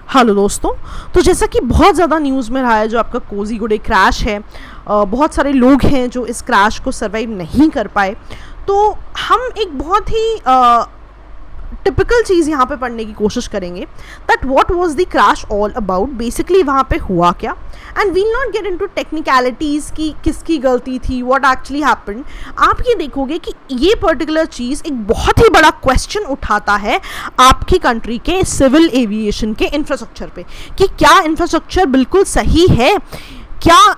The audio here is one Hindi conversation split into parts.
हेलो दोस्तों। तो जैसा कि बहुत ज़्यादा न्यूज़ में रहा है जो आपका कोज़ीकोड क्रैश है, बहुत सारे लोग हैं जो इस क्रैश को सर्वाइव नहीं कर पाए। तो हम एक बहुत ही टिपिकल चीज़ यहाँ पे पढ़ने की कोशिश करेंगे that what was the crash all about, basically वहाँ पे हुआ क्या, and we'll not get into technicalities की किसकी गलती थी, व्हाट एक्चुअली हैपेंड। आप ये देखोगे कि ये पर्टिकुलर चीज़ एक बहुत ही बड़ा क्वेश्चन उठाता है आपकी कंट्री के सिविल एविएशन के इंफ्रास्ट्रक्चर पे कि क्या इंफ्रास्ट्रक्चर बिल्कुल सही है, क्या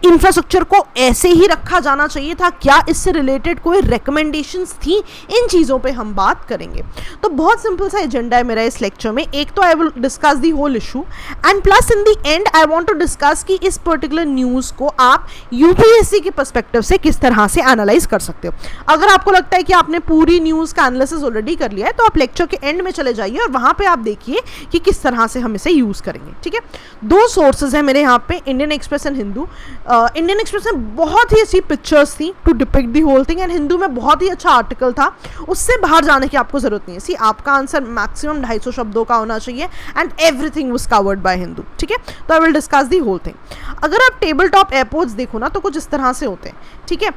इंफ्रास्ट्रक्चर को ऐसे ही रखा जाना चाहिए था, क्या इससे रिलेटेड कोई रिकमेंडेशंस थी, इन चीज़ों पे हम बात करेंगे। तो बहुत सिंपल सा एजेंडा है मेरा इस लेक्चर में। एक तो I will discuss the whole issue and plus in the end I want to discuss कि इस पर्टिकुलर न्यूज़ को आप यूपीएससी के पर्सपेक्टिव से किस तरह से एनालाइज कर सकते हो। अगर आपको लगता है कि आपने पूरी न्यूज़ का एनालिसिस ऑलरेडी कर लिया है तो आप लेक्चर के एंड में चले जाइए और वहाँ पर आप देखिए कि किस तरह से हम इसे यूज़ करेंगे। ठीक है, दो सोर्सेज हैं मेरे यहाँ पे, इंडियन एक्सप्रेस एंड हिंदू। इंडियन एक्सप्रेस में बहुत ही अच्छी पिक्चर्स थी to depict the whole thing and Hindu में बहुत ही अच्छा आर्टिकल था। उससे बाहर जाने की आपको जरूरत नहीं है। सी, आपका आंसर मैक्सिमम 250 शब्दों का होना चाहिए and everything was covered by Hindu. ठीक है, तो I will discuss the whole thing. अगर आप टेबल टॉप एयरपोर्ट्स देखो ना तो कुछ इस तरह से होते हैं। ठीक है,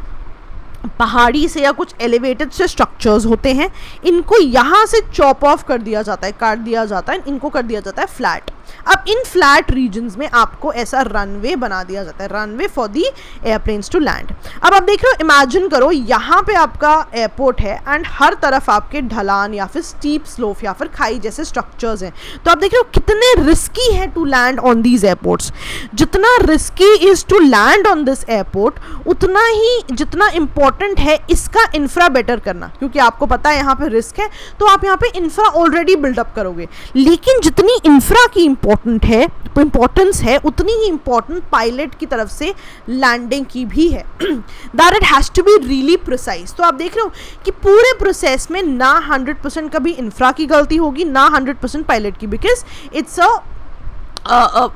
पहाड़ी से या कुछ एलिवेटेड से स्ट्रक्चर्स होते हैं, इनको यहाँ से चॉप ऑफ कर दिया जाता है, काट दिया जाता है, इनको कर दिया जाता है फ्लैट। अब इन फ्लैट रीजन्स में आपको ऐसा रनवे बना दिया जाता है, runway for the airplanes to land. अब आप देख रहे हो, इमेजिन करो यहाँ पे आपका एयरपोर्ट है एंड हर तरफ आपके ढलान या फिर स्टीप स्लोप या फिर खाई जैसे स्ट्रक्चर्स हैं। तो आप देख रहे हो कितने रिस्की है to land on these airports. जितना risky is to land on this airport, उतना ही जितना इंपॉर्टेंट है इसका इंफ्रा बेटर करना, क्योंकि आपको पता है यहाँ पे रिस्क है तो आप यहाँ पे इंफ्रा ऑलरेडी बिल्डअप करोगे। लेकिन जितनी इंफ्रा की इंपॉर्टेंस है उतनी ही इंपॉर्टेंट पायलट की तरफ से लैंडिंग की भी है। That it has to be really precise. तो आप देख रहे हो कि पूरे प्रोसेस में ना 100% कभी इंफ्रा की गलती होगी ना 100% पायलट की, बिकॉज इट्स अ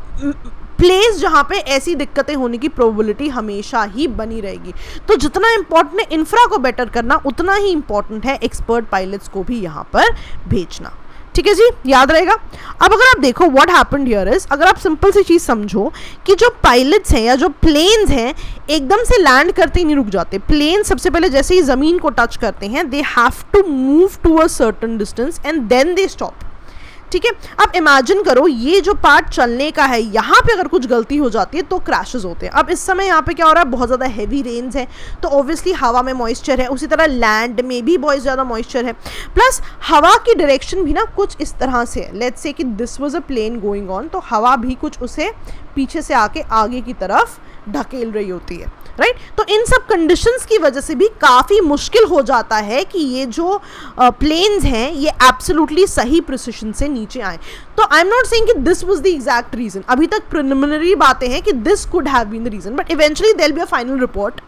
प्लेस जहाँ पे ऐसी दिक्कतें होने की प्रोबेबिलिटी हमेशा ही बनी रहेगी। तो जितना इंपॉर्टेंट है इंफ्रा को बेटर करना, उतना ही इंपॉर्टेंट है एक्सपर्ट पायलट्स को भी यहाँ पर भेजना। ठीक है जी, याद रहेगा। अब अगर आप देखो व्हाट हैपेंड हियर इज, अगर आप सिंपल सी चीज़ समझो कि जो पायलट्स हैं या जो प्लेन्स हैं एकदम से लैंड करते ही नहीं रुक जाते। प्लेन सबसे पहले जैसे ही ज़मीन को टच करते हैं they have to move to a certain distance and then they stop. ठीक है, अब इमेजिन करो ये जो पार्ट चलने का है, यहाँ पे अगर कुछ गलती हो जाती है तो क्रैशेस होते हैं। अब इस समय यहाँ पे क्या हो रहा है, बहुत ज़्यादा हैवी रेन्स है तो ऑब्वियसली हवा में मॉइस्चर है, उसी तरह लैंड में भी बहुत ज़्यादा मॉइस्चर है, प्लस हवा की डायरेक्शन भी ना कुछ इस तरह से है। Let's say that this was a plane going on, तो हवा भी कुछ उसे पीछे से आके आगे की तरफ ढकेल रही होती है, राइट। तो इन सब कंडीशंस की वजह से भी काफ़ी मुश्किल हो जाता है कि ये जो प्लेन्स हैं ये एब्सोल्युटली सही प्रिसिशन से नीचे आए। तो आई एम नॉट सेइंग कि this was the exact reason, अभी तक प्रिलिमिनरी बातें हैं कि this could have been the reason, but eventually there will be a final report.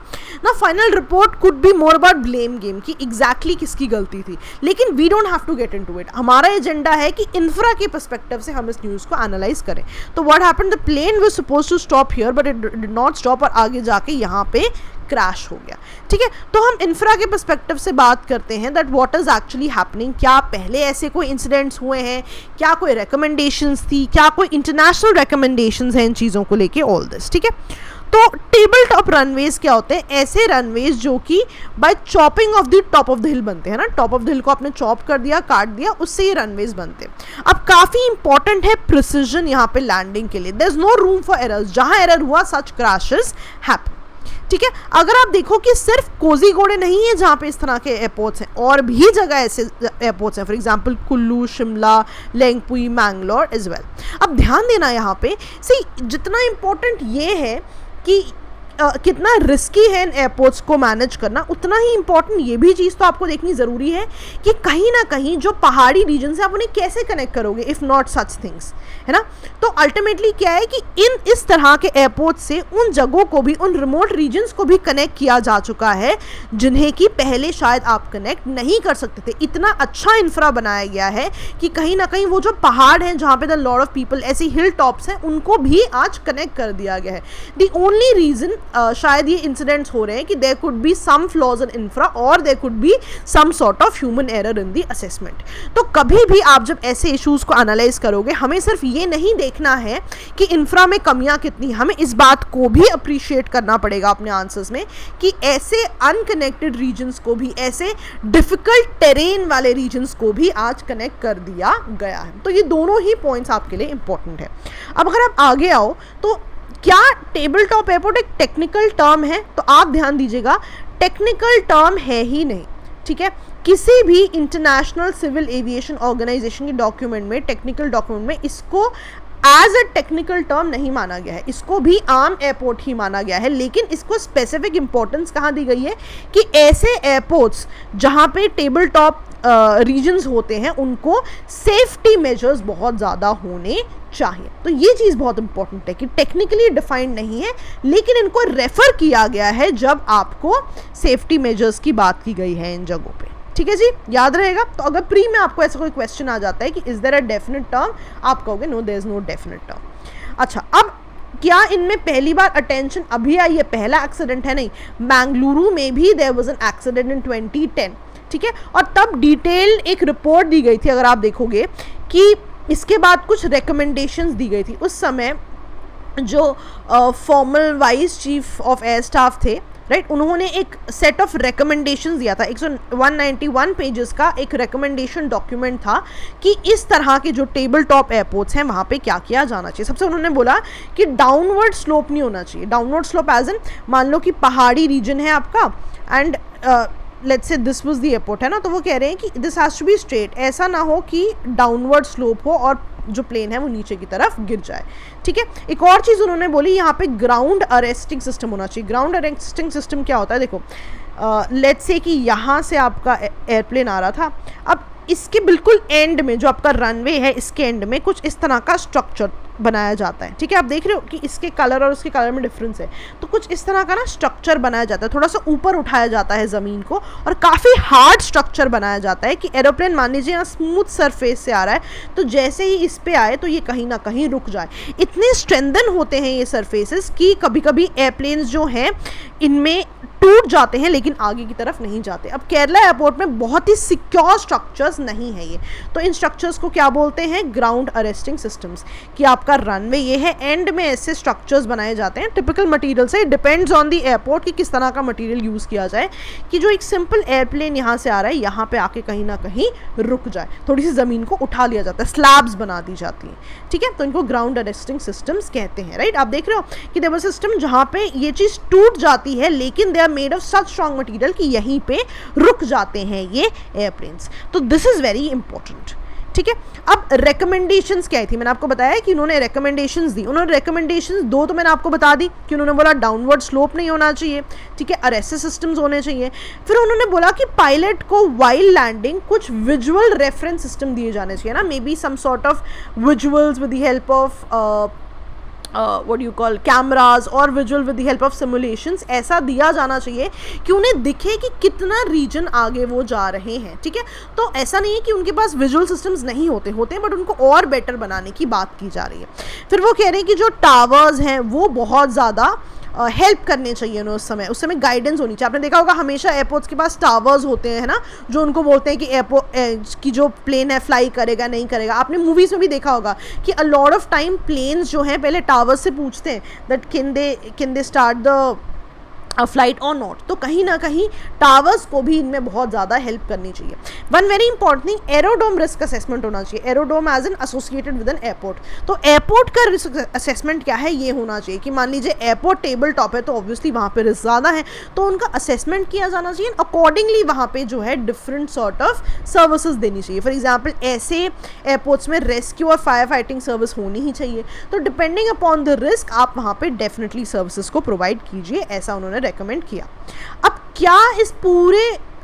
ना final report could be more about blame game कि एग्जैक्टली किसकी गलती थी, लेकिन we don't have to get into it. हमारा एजेंडा है कि इंफ्रा के पर्सपेक्टिव से हम इस न्यूज़ को एनालाइज करें। तो what happened, the plane was supposed to stop here but it did not stop और आगे जाके यहाँ पे क्रैश हो गया। ठीक है, तो हम इंफ्रा के पर्सपेक्टिव से बात करते हैं that what is actually happening. क्या पहले ऐसे कोई इंसिडेंट्स हुए हैं, क्या कोई रिकमेंडेशंस थी, क्या कोई इंटरनेशनल रिकमेंडेशंस हैं इन चीज़ों को लेके, ऑल दिस। ठीक है, तो टेबल टॉप रनवेज क्या होते हैं, ऐसे रनवेज जो कि by chopping off the top of the hill बनते हैं ना, टॉप ऑफ द हिल को आपने चॉप कर दिया, काट दिया, उससे ये रनवेज बनते हैं। अब काफ़ी इंपॉर्टेंट है प्रिसिजन यहाँ पे लैंडिंग के लिए, there is no room for errors. जहाँ एरर हुआ सच क्रैशेस हैपन। ठीक है, अगर आप देखो कि सिर्फ कोज़ीकोड नहीं है जहाँ पे इस तरह के एयरपोर्ट्स हैं, और भी जगह ऐसे एयरपोर्ट्स हैं, for example Kullu, Shimla, Lengpui, Mangalore as well. अब ध्यान देना यहाँ पे, सी जितना इम्पोर्टेंट ये है कि कितना रिस्की है इन एयरपोर्ट्स को मैनेज करना, उतना ही इंपॉर्टेंट ये भी चीज़ तो आपको देखनी ज़रूरी है कि कहीं ना कहीं जो पहाड़ी रीजन से आप उन्हें कैसे कनेक्ट करोगे इफ़ नॉट सच थिंग्स, है ना। तो अल्टीमेटली क्या है कि इस तरह के एयरपोर्ट से उन जगहों को भी, उन रिमोट रीजन्स को भी कनेक्ट किया जा चुका है जिन्हें कि पहले शायद आप कनेक्ट नहीं कर सकते थे। इतना अच्छा इंफ्रा बनाया गया है कि कहीं ना कहीं वो जो पहाड़ हैं जहाँ पे द लॉट ऑफ पीपल, ऐसी हिल टॉप्स हैं, उनको भी आज कनेक्ट कर दिया गया है। द ओनली रीज़न शायद ये इंसिडेंट्स हो रहे हैं कि there could be some flaws in infra और there could be some sort of human error in the assessment. तो कभी भी आप जब ऐसे इश्यूज़ को एनालाइज करोगे, हमें सिर्फ ये नहीं देखना है कि इंफ्रा में कमियां कितनी, हमें इस बात को भी अप्रिशिएट करना पड़ेगा अपने आंसर्स में कि ऐसे अनकनेक्टेड रीजन्स को भी, ऐसे डिफिकल्ट टेरेन वाले रीजन्स को भी आज कनेक्ट कर दिया गया है। तो ये दोनों ही पॉइंट्स आपके लिए इंपॉर्टेंट है। अब अगर आप आगे आओ तो क्या टेबल टॉप एयरपोर्ट एक टेक्निकल टर्म है? तो आप ध्यान दीजिएगा, टेक्निकल टर्म है ही नहीं, ठीक है। किसी भी इंटरनेशनल सिविल एविएशन ऑर्गेनाइजेशन के डॉक्यूमेंट में, टेक्निकल डॉक्यूमेंट में इसको एज ए टेक्निकल टर्म नहीं माना गया है, इसको भी आम एयरपोर्ट ही माना गया है। लेकिन इसको स्पेसिफिक इंपॉर्टेंस कहाँ दी गई है कि ऐसे एयरपोर्ट्स जहाँ पे टेबल टॉप रीजन्स होते हैं उनको सेफ्टी मेजर्स बहुत ज़्यादा होने चाहिए। तो ये चीज़ बहुत इंपॉर्टेंट है कि टेक्निकली डिफाइंड नहीं है, लेकिन इनको रेफर किया गया है जब आपको सेफ्टी मेजर्स की बात की गई है इन जगहों पे, ठीक है जी, याद रहेगा। तो अगर प्री में आपको ऐसा कोई क्वेश्चन आ जाता है कि is there a definite term, आप कहोगे no there is no definite term. अच्छा, अब क्या इनमें पहली बार अटेंशन अभी आई है, पहला एक्सीडेंट है नहीं, बेंगलुरु में भी there was an accident in 2010, ठीक है। और तब डिटेल एक रिपोर्ट दी गई थी, अगर आप देखोगे कि इसके बाद कुछ रिकमेंडेशंस दी गई थी। उस समय जो formal vice chief of air staff थे, राइट, उन्होंने एक सेट ऑफ रिकमेंडेशंस दिया था, 191 पेजेस का एक रिकमेंडेशन डॉक्यूमेंट था कि इस तरह के जो टेबल टॉप एयरपोर्ट्स हैं वहाँ पे क्या किया जाना चाहिए। सबसे उन्होंने बोला कि डाउनवर्ड स्लोप नहीं होना चाहिए। डाउनवर्ड स्लोप एज इन, मान लो कि पहाड़ी रीजन है आपका and let's say this was the airport है ना, तो वो कह रहे हैं कि this has to be straight, ऐसा ना हो कि डाउनवर्ड स्लोप हो और जो प्लेन है वो नीचे की तरफ गिर जाए, ठीक है। एक और चीज़ उन्होंने बोली, यहाँ पे ग्राउंड अरेस्टिंग सिस्टम होना चाहिए। ग्राउंड अरेस्टिंग सिस्टम क्या होता है, देखो लेट्स से कि यहाँ से आपका एयरप्लेन आ रहा था, अब इसके बिल्कुल एंड में जो आपका रनवे है, इसके एंड में कुछ इस तरह का स्ट्रक्चर बनाया जाता है, ठीक है। आप देख रहे हो कि इसके कलर और उसके कलर में डिफरेंस है, तो कुछ इस तरह का ना स्ट्रक्चर बनाया जाता है, थोड़ा सा ऊपर उठाया जाता है ज़मीन को और काफ़ी हार्ड स्ट्रक्चर बनाया जाता है कि एरोप्लेन मान लीजिए यहाँ स्मूथ सरफेस से आ रहा है, तो जैसे ही इस पे आए तो ये कहीं ना कहीं रुक जाए। इतने स्ट्रेंथन होते हैं ये सरफेसेस कि कभी कभी एयरप्लेन्स जो हैं इनमें टूट जाते हैं लेकिन आगे की तरफ नहीं जाते। अब केरला एयरपोर्ट में बहुत ही सिक्योर स्ट्रक्चर्स नहीं है ये, तो इन स्ट्रक्चर्स को क्या बोलते हैं, ग्राउंड अरेस्टिंग सिस्टम्स। कि आपका रनवे ये है, एंड में ऐसे स्ट्रक्चर्स बनाए जाते हैं टिपिकल मटेरियल से, डिपेंड्स ऑन द एयरपोर्ट कि किस तरह का मटेरियल यूज़ किया जाए कि जो एक सिंपल एयरप्लेन यहाँ से आ रहा है यहाँ पे आके कहीं ना कहीं रुक जाए, थोड़ी सी ज़मीन को उठा लिया जाता है, स्लैब्स बना दी जाती हैं, ठीक है। तो इनको ग्राउंड अरेस्टिंग सिस्टम्स कहते हैं, राइट। आप देख रहे हो कि देयर वाज सिस्टम जहाँ पे ये चीज़ टूट जाती है लेकिन they are made of such strong material कि यहीं पे रुक जाते हैं ये एयरप्लेन्स। तो दिस इज़ वेरी इंपॉर्टेंट, ठीक है। अब रिकमेंडेशंस क्या थी, मैंने आपको बताया कि उन्होंने रिकमेंडेशंस दी। उन्होंने रिकमेंडेशंस दो तो मैंने आपको बता दी कि उन्होंने बोला डाउनवर्ड स्लोप नहीं होना चाहिए, ठीक है, अरेस्ट सिस्टम्स होने चाहिए। फिर उन्होंने बोला कि पायलट को वाइल लैंडिंग कुछ विजुअल रेफरेंस सिस्टम दिए जाने चाहिए ना, maybe some sort of visuals with the help of what you call cameras और visual with the help of simulations, ऐसा दिया जाना चाहिए कि उन्हें दिखे कि कितना रीजन आगे वो जा रहे हैं, ठीक है। तो ऐसा नहीं है कि उनके पास विजुअल सिस्टम्स नहीं होते हैं, बट उनको और बेटर बनाने की बात की जा रही है। फिर वो कह रहे हैं कि जो टावर्स हैं वो बहुत ज़्यादा हेल्प करने चाहिए उन्हें, उस समय गाइडेंस होनी चाहिए। आपने देखा होगा हमेशा एयरपोर्ट्स के पास टावर्स होते हैं ना, जो उनको बोलते हैं कि एयरपोर्ट की जो प्लेन है फ्लाई करेगा नहीं करेगा। आपने मूवीज़ में भी देखा होगा कि a lot of time planes जो हैं पहले टावर्स से पूछते हैं that can they start the flight और नॉट। तो कहीं ना कहीं टावर्स को भी इनमें बहुत ज़्यादा हेल्प करनी चाहिए। One very important thing, aerodrome risk assessment होना चाहिए। Aerodrome as an associated with an airport. तो एयरपोर्ट का रिस्क असेसमेंट क्या है, ये होना चाहिए कि मान लीजिए एयरपोर्ट टेबल टॉप है तो ऑब्वियसली वहाँ पे रिस्क ज़्यादा है, तो उनका असेसमेंट किया जाना चाहिए। अकॉर्डिंगली वहाँ पे जो है डिफरेंट सॉर्ट ऑफ सर्विसेज देनी चाहिए। फॉर एग्जाम्पल ऐसे एयरपोर्ट्स में रेस्क्यू और फायर फाइटिंग सर्विस होनी ही चाहिए। तो डिपेंडिंग अपॉन द रिस्क आप वहाँ पे डेफिनेटली सर्विसेज को प्रोवाइड कीजिए, ऐसा उन्होंने रेकमेंड किया। अब क्या इस पूरे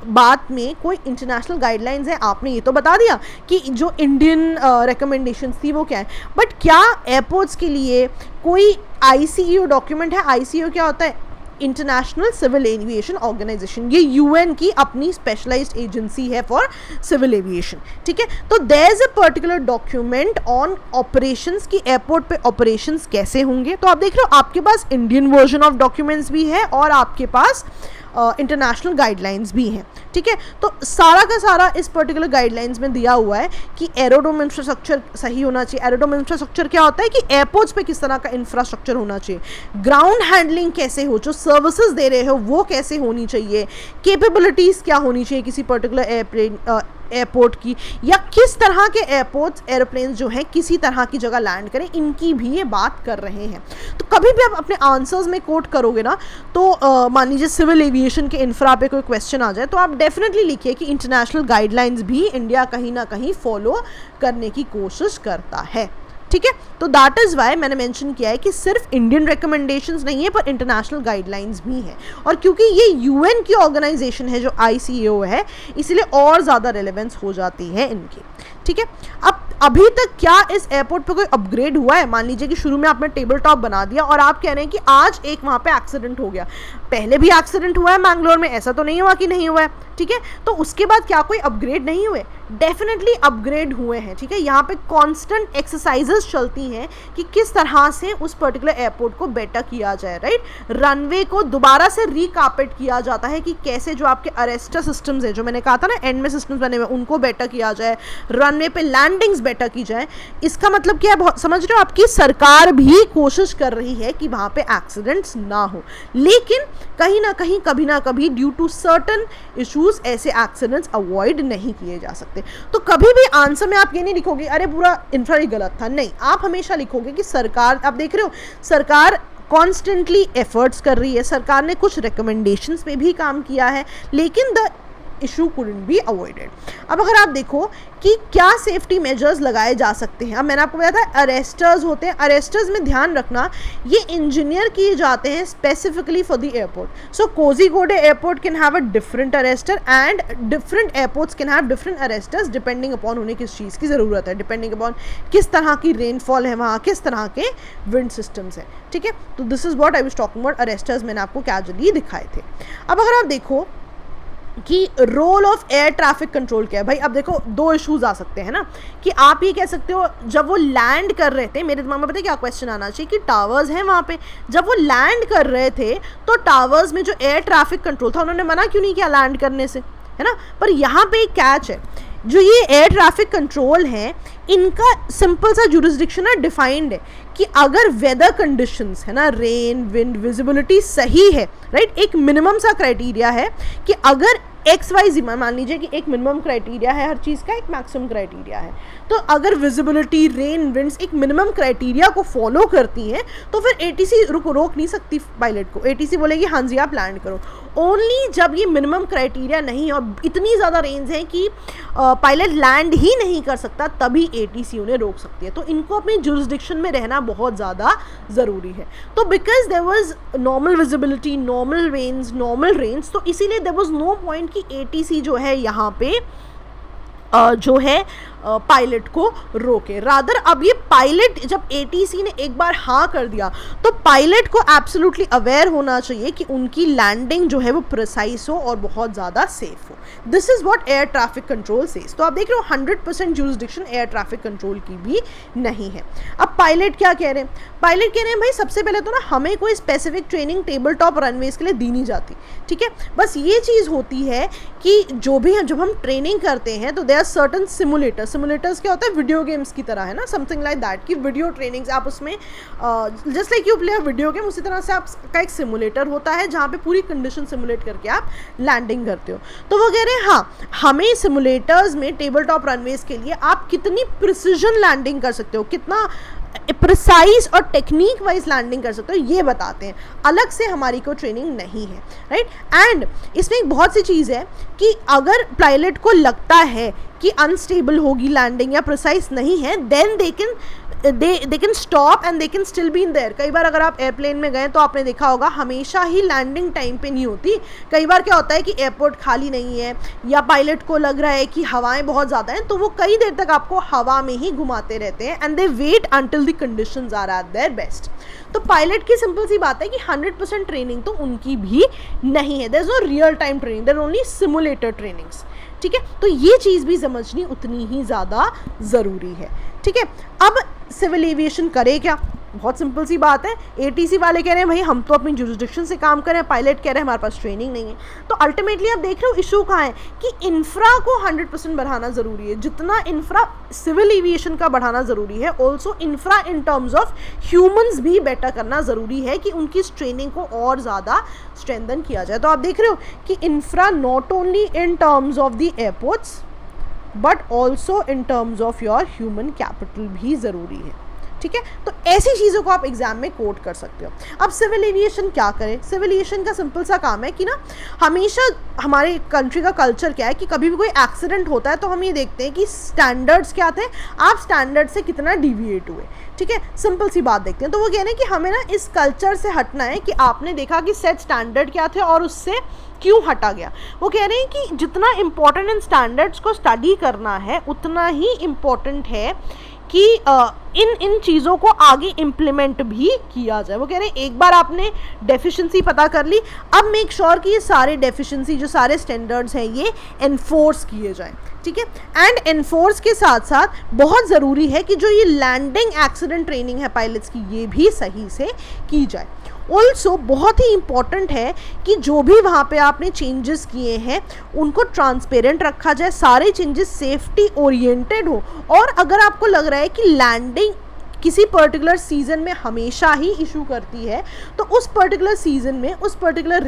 बात में कोई इंटरनेशनल गाइडलाइंस है, आपने ये तो बता दिया कि जो इंडियन रिकमेंडेशंस थी वो क्या है, बट क्या एयरपोर्ट्स के लिए कोई ICAO डॉक्यूमेंट है? ICAO क्या होता है? इंटरनेशनल सिविल एविएशन ऑर्गेनाइजेशन, ये यूएन की अपनी स्पेशलाइज्ड एजेंसी है फॉर सिविल एविएशन, ठीक है। तो there is a particular document on operations की एयरपोर्ट पे ऑपरेशंस कैसे होंगे। तो आप देख रहे हो आपके पास इंडियन वर्जन ऑफ डॉक्यूमेंट्स भी है और आपके पास इंटरनेशनल गाइडलाइंस भी हैं, ठीक है। तो सारा का सारा इस पर्टिकुलर गाइडलाइंस में दिया हुआ है कि एरोड्रोम इंफ्रास्ट्रक्चर सही होना चाहिए। एरोड्रोम इंफ्रास्ट्रक्चर क्या होता है कि एयरपोर्ट्स पे किस तरह का इंफ्रास्ट्रक्चर होना चाहिए, ग्राउंड हैंडलिंग कैसे हो, जो सर्विसेज दे रहे हो वो कैसे होनी चाहिए, कैपेबिलिटीज़ क्या होनी चाहिए किसी पर्टिकुलर एयरपोर्ट की, या किस तरह के एयरपोर्ट्स एरोप्लेन जो हैं किसी तरह की जगह लैंड करें, इनकी भी ये बात कर रहे हैं। तो कभी भी आप अपने आंसर्स में कोट करोगे ना, तो मान लीजिए सिविल एविएशन के इंफ्रा पे कोई क्वेश्चन आ जाए तो आप डेफिनेटली लिखिए कि इंटरनेशनल गाइडलाइंस भी इंडिया कहीं ना कहीं फॉलो करने की कोशिश करता है, ठीक है। तो दैट इज़ वाई मैंने मेंशन किया है कि सिर्फ इंडियन रिकमेंडेशंस नहीं है पर इंटरनेशनल गाइडलाइंस भी हैं, और क्योंकि ये यूएन की ऑर्गेनाइजेशन है जो ICAO है, इसलिए और ज़्यादा रेलेवेंस हो जाती है इनकी, ठीक है। अब अभी तक क्या इस एयरपोर्ट पे कोई अपग्रेड हुआ है? मान लीजिए कि शुरू में आपने टेबल टॉप बना दिया और आप कह रहे हैं कि आज एक वहाँ पे एक्सीडेंट हो गया, पहले भी एक्सीडेंट हुआ है मैंगलोर में, ऐसा तो नहीं हुआ कि नहीं हुआ है, ठीक है। तो उसके बाद क्या कोई अपग्रेड नहीं हुए? डेफिनेटली अपग्रेड हुए हैं, ठीक है। यहाँ पे कांस्टेंट एक्सरसाइजेस चलती हैं कि किस तरह से उस पर्टिकुलर एयरपोर्ट को बेटर किया जाए, राइट। रनवे को दोबारा से रिकार्पेट किया जाता है कि कैसे जो आपके अरेस्टर सिस्टम्स है, जो मैंने कहा था ना एंड में सिस्टम्स बने हुए, उनको बेटर किया जाए, रनवे पे लैंडिंग्स बेटर की जाए। इसका मतलब क्या है, बहुत समझ रहे हो, आपकी सरकार भी कोशिश कर रही है कि वहाँ पे एक्सीडेंट्स ना हो, लेकिन कहीं ना कहीं कभी ना कभी ड्यू टू सर्टन इश्यूज ऐसे एक्सीडेंट्स अवॉइड नहीं किए जा सकते। तो कभी भी आंसर में आप ये नहीं लिखोगे अरे पूरा इंफ्रा ही गलत था, नहीं, आप हमेशा लिखोगे कि सरकार, आप देख रहे हो सरकार कॉन्स्टेंटली एफर्ट्स कर रही है, सरकार ने कुछ रिकमेंडेशंस पे भी काम किया है, लेकिन the issue couldn't be avoided. अब अगर आप देखो कि क्या सेफ्टी मेजर्स लगाए जा सकते हैं, अब मैंने आपको बताया था अरेस्टर्स होते हैं, अरेस्टर्स में ध्यान रखना ये इंजीनियर किए जाते हैं specifically for the airport. So Kozhikode airport can have a different arrester and different airports can have different arresters depending upon उन्हें किस चीज़ की ज़रूरत है, डिपेंडिंग अपॉन किस तरह की रेनफॉल है वहाँ, किस तरह के विंड सिस्टम्स हैं, ठीक है। तो this is what I was talking about arresters, मैंने आपको कैजुअली दिखाए थे। अब अगर आप देखो कि role of air traffic control क्या है, भाई अब देखो दो इश्यूज आ सकते हैं ना, कि आप ये कह सकते हो जब वो लैंड कर रहे थे, मेरे दिमाग में पता है क्या क्वेश्चन आना चाहिए कि टावर्स हैं वहाँ पे, जब वो लैंड कर रहे थे तो टावर्स में जो एयर ट्रैफिक कंट्रोल था उन्होंने मना क्यों नहीं किया लैंड करने से, है ना। पर यहाँ पे एक कैच है, जो ये एयर ट्रैफिक कंट्रोल है इनका सिंपल सा जुरिस्डिक्शन है, डिफाइंड है कि अगर वेदर कंडीशंस है ना, रेन विंड विजिबिलिटी सही है, राइट, एक मिनिमम सा क्राइटेरिया है कि अगर XYZ, मान लीजिए कि एक मिनिमम क्राइटेरिया है हर चीज़ का, एक मैक्सिमम क्राइटेरिया है, तो अगर विजिबिलिटी रेन विंड्स एक मिनिमम क्राइटेरिया को फॉलो करती हैं तो फिर ATC रोक नहीं सकती पायलट को, ATC बोलेगी हाँ जी आप लैंड करो। ओनली जब ये मिनिमम क्राइटेरिया नहीं है और इतनी ज़्यादा रेंज है कि पायलट लैंड ही नहीं कर सकता, तभी ATC उन्हें रोक सकती है। तो इनको अपनी जुरिस्डिक्शन में रहना बहुत ज़्यादा ज़रूरी है। तो because there was normal visibility, normal range, normal range, तो इसीलिए देयर वाज नो पॉइंट कि ATC जो है यहाँ पे जो है पायलट को रोके। रादर अब ये पायलट, जब ATC ने एक बार हाँ कर दिया तो पायलट को एब्सोल्युटली अवेयर होना चाहिए कि उनकी लैंडिंग जो है वो प्रिसाइज हो और बहुत ज़्यादा सेफ हो। This is what air traffic control says. तो आप देख रहे हो 100% जुरिस्डिक्शन एयर ट्रैफिक कंट्रोल की भी नहीं है। अब पायलट क्या कह रहे हैं, पायलट कह रहे हैं भाई सबसे पहले तो ना हमें कोई specific training table top runways के लिए दी नहीं जाती, ठीक है। बस ये चीज़ होती है कि जो भी जब हम ट्रेनिंग करते हैं तो देयर आर सर्टन सिमुलेटर्स क्या होता है, वीडियो गेम्स की तरह है ना, समथिंग लाइक दैट, कि वीडियो ट्रेनिंग्स आप उसमें just like you play video game, उसी तरह से आपका एक सिमुलेटर होता है जहाँ पे पूरी कंडीशन सिमुलेट करके आप लैंडिंग करते हो। तो वो कह रहे हैं हाँ हमें सिमुलेटर्स में टेबल टॉप रनवेज के लिए आप कितनी प्रिसीजन लैंडिंग कर सकते हो, कितना प्रिसाइज और टेक्निक वाइज लैंडिंग कर सकते हो, ये बताते हैं। अलग से हमारी कोई ट्रेनिंग नहीं है, राइट। एंड इसमें एक बहुत सी चीज़ है कि अगर पायलट को लगता है कि अनस्टेबल होगी लैंडिंग या प्रिसाइज नहीं है, then they can stop and they can still be in there. कई बार अगर आप एयरप्लेन में गए तो आपने देखा होगा हमेशा ही लैंडिंग टाइम पे नहीं होती। कई बार क्या होता है कि एयरपोर्ट खाली नहीं है या पायलट को लग रहा है कि हवाएं बहुत ज़्यादा हैं, तो वो कई देर तक आपको हवा में ही घुमाते रहते हैं and they wait until the conditions are at their best. तो पायलट की सिंपल सी बात है कि 100% ट्रेनिंग तो उनकी भी नहीं है, there is no real time training, there only simulator trainings. ठीक है, तो ये चीज़ भी समझनी उतनी ही ज़्यादा ज़रूरी है। ठीक है, अब सिविल एविएशन करे क्या? बहुत सिंपल सी बात है, एटीसी वाले कह रहे हैं भाई हम तो अपनी जुरिसडिक्शन से काम करें, पायलट कह रहे हैं हमारे पास ट्रेनिंग नहीं है। तो अल्टीमेटली आप देख रहे हो इशू कहाँ है कि इंफ्रा को 100% बढ़ाना ज़रूरी है। जितना इंफ्रा सिविल एविएशन का बढ़ाना ज़रूरी है, also infra in terms of humans भी बेटर करना ज़रूरी है कि उनकी ट्रेनिंग को और ज़्यादा स्ट्रेंथन किया जाए। तो आप देख रहे हो कि infra not only in terms of the airports but also in terms of your human capital भी ज़रूरी है। ठीक है, तो ऐसी चीज़ों को आप एग्जाम में कोट कर सकते हो। अब सिविल एविएशन क्या करे? सिविल एविएशन का सिंपल सा काम है कि ना, हमेशा हमारे कंट्री का कल्चर क्या है कि कभी भी कोई एक्सीडेंट होता है तो हम ये देखते हैं कि स्टैंडर्ड्स क्या थे, आप स्टैंडर्ड से कितना डिविएट हुए। ठीक है, सिंपल सी बात देखते हैं। तो वो कह रहे हैं कि हमें ना इस कल्चर से हटना है कि आपने देखा कि सेट स्टैंडर्ड क्या थे और उससे क्यों हटा गया। वो कह रहे हैं कि जितना इम्पोर्टेंट इन स्टैंडर्ड्स को स्टडी करना है उतना ही इम्पोर्टेंट है कि इन चीज़ों को आगे इम्प्लीमेंट भी किया जाए। वो कह रहे हैं एक बार आपने डेफिशिएंसी पता कर ली, अब मेक श्योर कि ये सारे डेफिशिएंसी जो सारे स्टैंडर्ड्स हैं ये एनफोर्स किए जाएं। ठीक है, एंड एनफोर्स के साथ साथ बहुत ज़रूरी है कि जो ये लैंडिंग एक्सीडेंट ट्रेनिंग है पायलट्स की, ये भी सही से की जाए। ऑल्सो बहुत ही इम्पॉर्टेंट है कि जो भी वहाँ पे आपने चेंजेस किए हैं उनको ट्रांसपेरेंट रखा जाए, सारे चेंजेस सेफ्टी ओरिएंटेड हो। और अगर आपको लग रहा है कि लैंडिंग किसी पर्टिकुलर सीज़न में हमेशा ही इशू करती है तो उस पर्टिकुलर सीज़न में उस पर्टिकुलर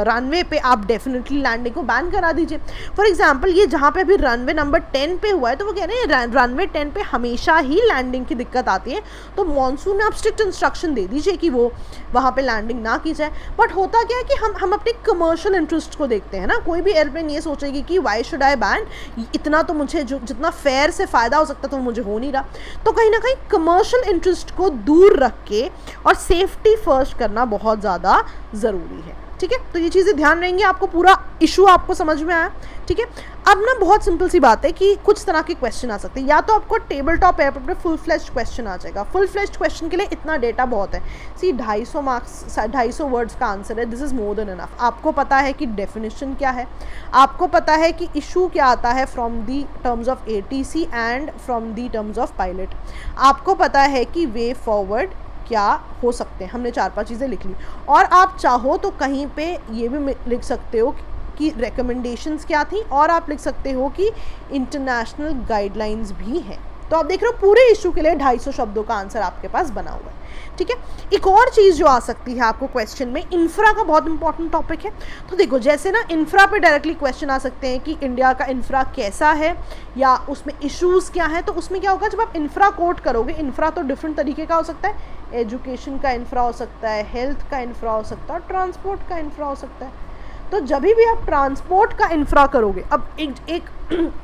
रनवे पे आप डेफिनेटली लैंडिंग को बैन करा दीजिए। फॉर एग्जांपल ये जहाँ पे अभी रनवे नंबर 10 पे हुआ है तो वो कह रहे हैं रनवे 10 पे हमेशा ही लैंडिंग की दिक्कत आती है, तो मॉनसून में आप स्ट्रिक्ट इंस्ट्रक्शन दे दीजिए कि वो वहाँ पे लैंडिंग ना की जाए। बट होता क्या है कि हम अपने कमर्शियल इंटरेस्ट को देखते हैं ना, कोई भी एयरप्लेन ये सोचेगी कि वाई शुड आई बैन, इतना तो मुझे जितना फेयर से फ़ायदा हो सकता तो मुझे हो नहीं रहा। तो कहीं ना कहीं कमर्शियल इंटरेस्ट को दूर रख के और सेफ्टी फर्स्ट करना बहुत ज़्यादा ज़रूरी है। ठीक है, तो ये चीज़ें ध्यान रहेंगी, आपको पूरा इशू आपको समझ में आया। ठीक है, अब ना बहुत सिंपल सी बात है कि कुछ तरह के क्वेश्चन आ सकते हैं। या तो आपको टेबल टॉप एयरपोर्ट पे फुल फ्लेश्ड क्वेश्चन आ जाएगा। फुल फ्लेश्ड क्वेश्चन के लिए इतना डेटा बहुत है, सी 250 मार्क्स 250 वर्ड्स का आंसर है, this is more than enough. आपको पता है कि डेफिनेशन क्या है, आपको पता है कि इशू क्या आता है from the terms of ATC and from the terms of pilot, आपको पता है कि वे फॉरवर्ड क्या हो सकते हैं। हमने 4-5 चीज़ें लिख ली और आप चाहो तो कहीं पे ये भी लिख सकते हो कि रिकमेंडेशंस क्या थी और आप लिख सकते हो कि इंटरनेशनल गाइडलाइंस भी हैं। तो आप देख रहे हो पूरे इशू के लिए 250 शब्दों का आंसर आपके पास बना हुआ है। ठीक है, एक और चीज़ जो आ सकती है आपको क्वेश्चन में, इंफ्रा का बहुत इंपॉर्टेंट टॉपिक है। तो देखो जैसे ना इंफ्रा पे डायरेक्टली क्वेश्चन आ सकते हैं कि इंडिया का इंफ्रा कैसा है या उसमें इश्यूज़ क्या है। तो उसमें क्या होगा, जब आप इंफ्रा कोट करोगे, इंफ्रा तो डिफरेंट तरीके का हो सकता है, एजुकेशन का इंफ्रा हो सकता है, हेल्थ का इंफ्रा हो सकता है और ट्रांसपोर्ट का इंफ्रा हो सकता है। तो जब भी आप ट्रांसपोर्ट का इंफ्रा करोगे, अब एक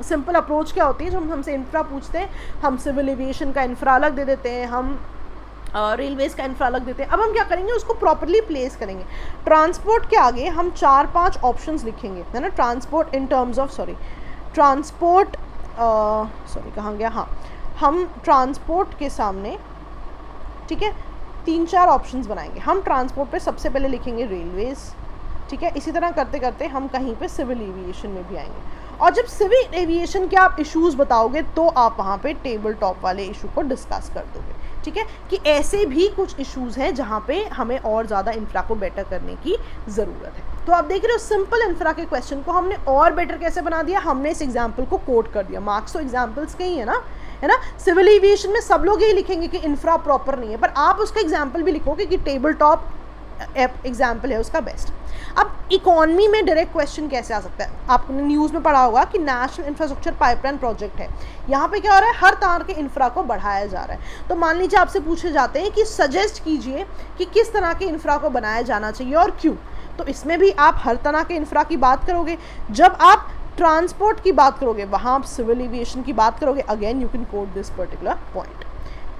सिंपल अप्रोच क्या होती है, जब हमसे इंफ्रा पूछते हैं हम सिविल एविएशन का इंफ्रा अलग दे देते हैं, हम रेलवेज का इंफ्रा अलग देते हैं। अब हम क्या करेंगे, उसको प्रॉपरली प्लेस करेंगे। ट्रांसपोर्ट के आगे हम 4-5 ऑप्शंस लिखेंगे, है ना, transport in terms of transport कहाँ गया, हाँ, हम ट्रांसपोर्ट के सामने, ठीक है, 3-4 ऑप्शंस बनाएंगे। हम ट्रांसपोर्ट पे सबसे पहले लिखेंगे रेलवेज़, ठीक है, इसी तरह करते करते हम कहीं पे सिविल एविएशन में भी आएंगे। और जब सिविल एविएशन के आप इश्यूज़ बताओगे तो आप वहाँ पे टेबल टॉप वाले इशू को डिस्कस कर दोगे। ठीक है, कि ऐसे भी कुछ इश्यूज़ हैं जहाँ पे हमें और ज़्यादा इंफ्रा को बेटर करने की ज़रूरत है। तो आप देख रहे हो सिंपल इंफ्रा के क्वेश्चन को हमने और बेटर कैसे बना दिया, हमने इस एग्जाम्पल को कोट कर दिया। मार्क्स तो एग्जाम्पल्स के ही है ना, सिविल एविएशन में सब लोग यही लिखेंगे कि इंफ्रा प्रॉपर नहीं है, पर आप उसका एग्जाम्पल भी लिखोगे कि टेबल टॉप एग्जाम्पल है उसका बेस्ट। अब इकोनॉमी में डायरेक्ट क्वेश्चन कैसे आ सकता है, आपने न्यूज़ में पढ़ा होगा कि नेशनल इंफ्रास्ट्रक्चर पाइपलाइन प्रोजेक्ट है। यहाँ पे क्या हो रहा है, हर तरह के इंफ्रा को बढ़ाया जा रहा है। तो मान लीजिए आपसे पूछे जाते हैं कि सजेस्ट कीजिए कि किस तरह के इंफ्रा को बनाया जाना चाहिए और क्यों। तो इसमें भी आप हर तरह के इंफ्रा की बात करोगे। जब आप ट्रांसपोर्ट की बात करोगे वहाँ आप सिविल एविएशन की बात करोगे, again you can coat this particular point.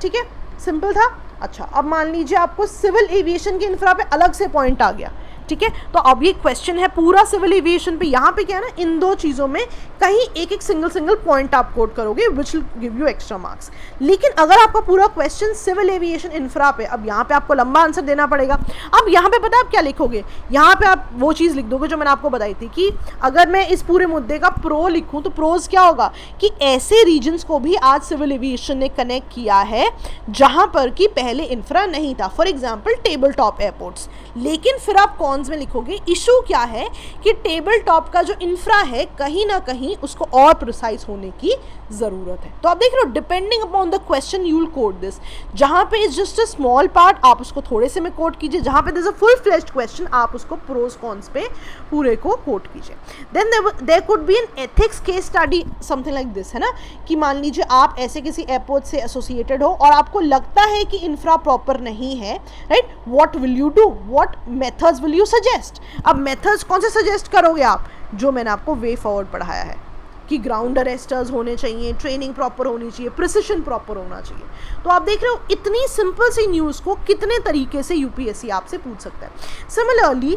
ठीक है, सिंपल था। अच्छा, अब मान लीजिए आपको सिविल एविएशन के इंफ्रा पे अलग से पॉइंट आ गया। ठीक है, तो अब ये क्वेश्चन है पूरा सिविल एविएशन पे। यहाँ पे क्या है ना, इन दो चीज़ों में कहीं एक एक सिंगल पॉइंट आप कोट करोगे which will give you extra marks. लेकिन अगर आपका पूरा क्वेश्चन सिविल एविएशन इंफ्रा पे, अब यहाँ पे आपको लंबा आंसर देना पड़ेगा। अब यहाँ पे पता है आप क्या लिखोगे, यहाँ पे आप वो चीज़ लिख दोगे जो मैंने आपको बताई थी कि अगर मैं इस पूरे मुद्दे का प्रो लिखूँ तो प्रोज क्या होगा कि ऐसे रीजन्स को भी आज सिविल एविएशन ने कनेक्ट किया है जहाँ पर कि पहले इंफ्रा नहीं था, for example table top airports. लेकिन फिर आप कॉन्स में लिखोगे इशू क्या है कि टेबल टॉप का जो इंफ्रा है कहीं ना कहीं उसको और प्रिसाइज होने की ज़रूरत है। तो आप देख रहे हो, depending upon the question you will quote this. जहाँ पे is just a small part आप उसको थोड़े से में कोट कीजिए, जहाँ पे this a full fledged question आप उसको प्रोज कॉन्स पे पूरे को कोट कीजिए। Then there could be an ethics case study something like this, है ना, कि मान लीजिए आप ऐसे किसी एयरपोर्ट से एसोसिएटेड हो और आपको लगता है कि इंफ्रा प्रॉपर नहीं है, right, what will you do, what methods will you suggest. अब मेथड्स कौन से सजेस्ट करोगे आप, जो मैंने आपको वे फॉरवर्ड पढ़ाया है कि ग्राउंड अरेस्टर्स होने चाहिए, ट्रेनिंग प्रॉपर होनी चाहिए, प्रिसिशन प्रॉपर होना चाहिए। तो आप देख रहे हो इतनी सिंपल सी न्यूज़ को कितने तरीके से यूपीएससी आपसे पूछ सकता है। सिमिलरली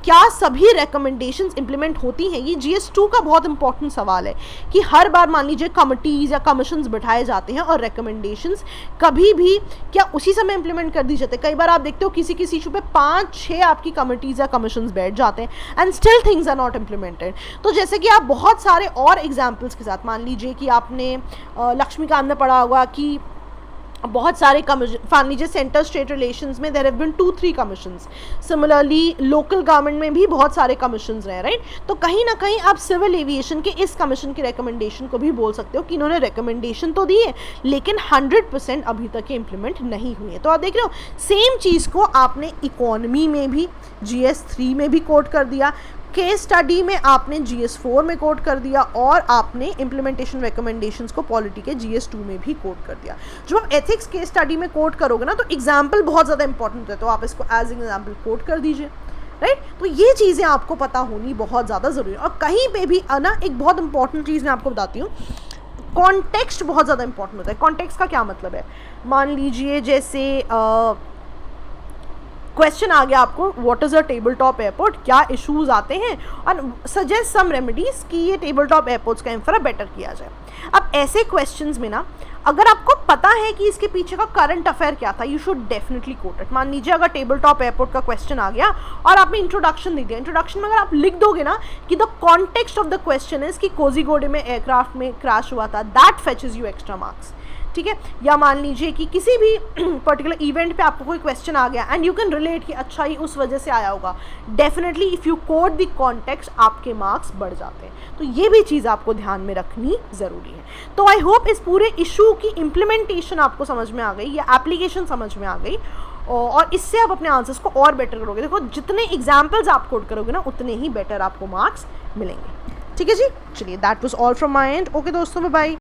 क्या सभी रिकमेंडेशंस इंप्लीमेंट होती हैं, ये GS2 का बहुत इंपॉर्टेंट सवाल है कि हर बार मान लीजिए कमिटीज़ या कमीशंस बिठाए जाते हैं और रिकमेंडेशंस कभी भी क्या उसी समय इंप्लीमेंट कर दी जाती है। कई बार आप देखते हो किसी किसी इशू पे 5-6 आपकी कमिटीज़ या कमीशंस बैठ जाते हैं and still things are not implemented. तो जैसे कि आप बहुत सारे और एग्जाम्पल्स के साथ, मान लीजिए कि आपने लक्ष्मीकांत में पढ़ा होगा कि बहुत सारे मान लीजिए सेंटर स्टेट रिलेशंस में there have been 2-3 commissions. Similarly local government में भी बहुत सारे कमीशंस रहे, राइट। तो कहीं ना कहीं आप सिविल एविएशन के इस कमीशन की रिकमेंडेशन को भी बोल सकते हो कि इन्होंने रिकमेंडेशन तो दी है लेकिन 100% अभी तक इम्प्लीमेंट नहीं हुई है। तो आप देख रहे हो सेम चीज़ को आपने इकोनॉमी में भी GS3 में भी कोट कर दिया, केस स्टडी में आपने GS4 में कोट कर दिया और आपने इम्प्लीमेंटेशन रिकमेंडेशंस को पॉलिटी के GS2 में भी कोट कर दिया। जब आप एथिक्स केस स्टडी में कोट करोगे ना तो एग्जाम्पल बहुत ज़्यादा इंपॉर्टेंट है, तो आप इसको एज एग्जाम्पल कोट कर दीजिए, राइट। तो ये चीज़ें आपको पता होनी बहुत ज़्यादा ज़रूरी है। और कहीं पे भी ना एक बहुत इंपॉर्टेंट चीज़ मैं आपको बताती हूँ, कॉन्टेक्स्ट बहुत ज़्यादा इंपॉर्टेंट होता है। कॉन्टेक्स्ट का क्या मतलब है, मान लीजिए जैसे क्वेश्चन आ गया आपको what is a table top airport, क्या इश्यूज आते हैं और सजेस्ट सम रेमेडीज कि ये टेबल टॉप एयरपोर्ट्स का इंफ्रा बेटर किया जाए। अब ऐसे क्वेश्चंस में ना अगर आपको पता है कि इसके पीछे का करंट अफेयर क्या था, you should definitely quote it. मान लीजिए अगर टेबल टॉप एयरपोर्ट का क्वेश्चन आ गया और आपने इंट्रोडक्शन दे दिया, इंट्रोडक्शन में अगर आप लिख दोगे ना कि the context of the question is कि कोझीकोड में एयरक्राफ्ट में क्रैश हुआ था, दैट फेचेज यू एक्स्ट्रा मार्क्स। ठीक है, या मान लीजिए कि किसी भी पर्टिकुलर इवेंट पे आपको कोई क्वेश्चन आ गया एंड यू कैन रिलेट कि अच्छा ही उस वजह से आया होगा, definitely if you quote the context आपके मार्क्स बढ़ जाते हैं। तो ये भी चीज़ आपको ध्यान में रखनी ज़रूरी है। तो आई होप इस पूरे इशू की इम्प्लीमेंटेशन आपको समझ में आ गई या एप्लीकेशन समझ में आ गई और इससे आप अपने आंसर्स को और बेटर करोगे। देखो जितने एग्जाम्पल्स आप कोट करोगे ना उतने ही बेटर आपको मार्क्स मिलेंगे। ठीक है जी, चलिए that was all from my and. Okay दोस्तों, बाय बाय।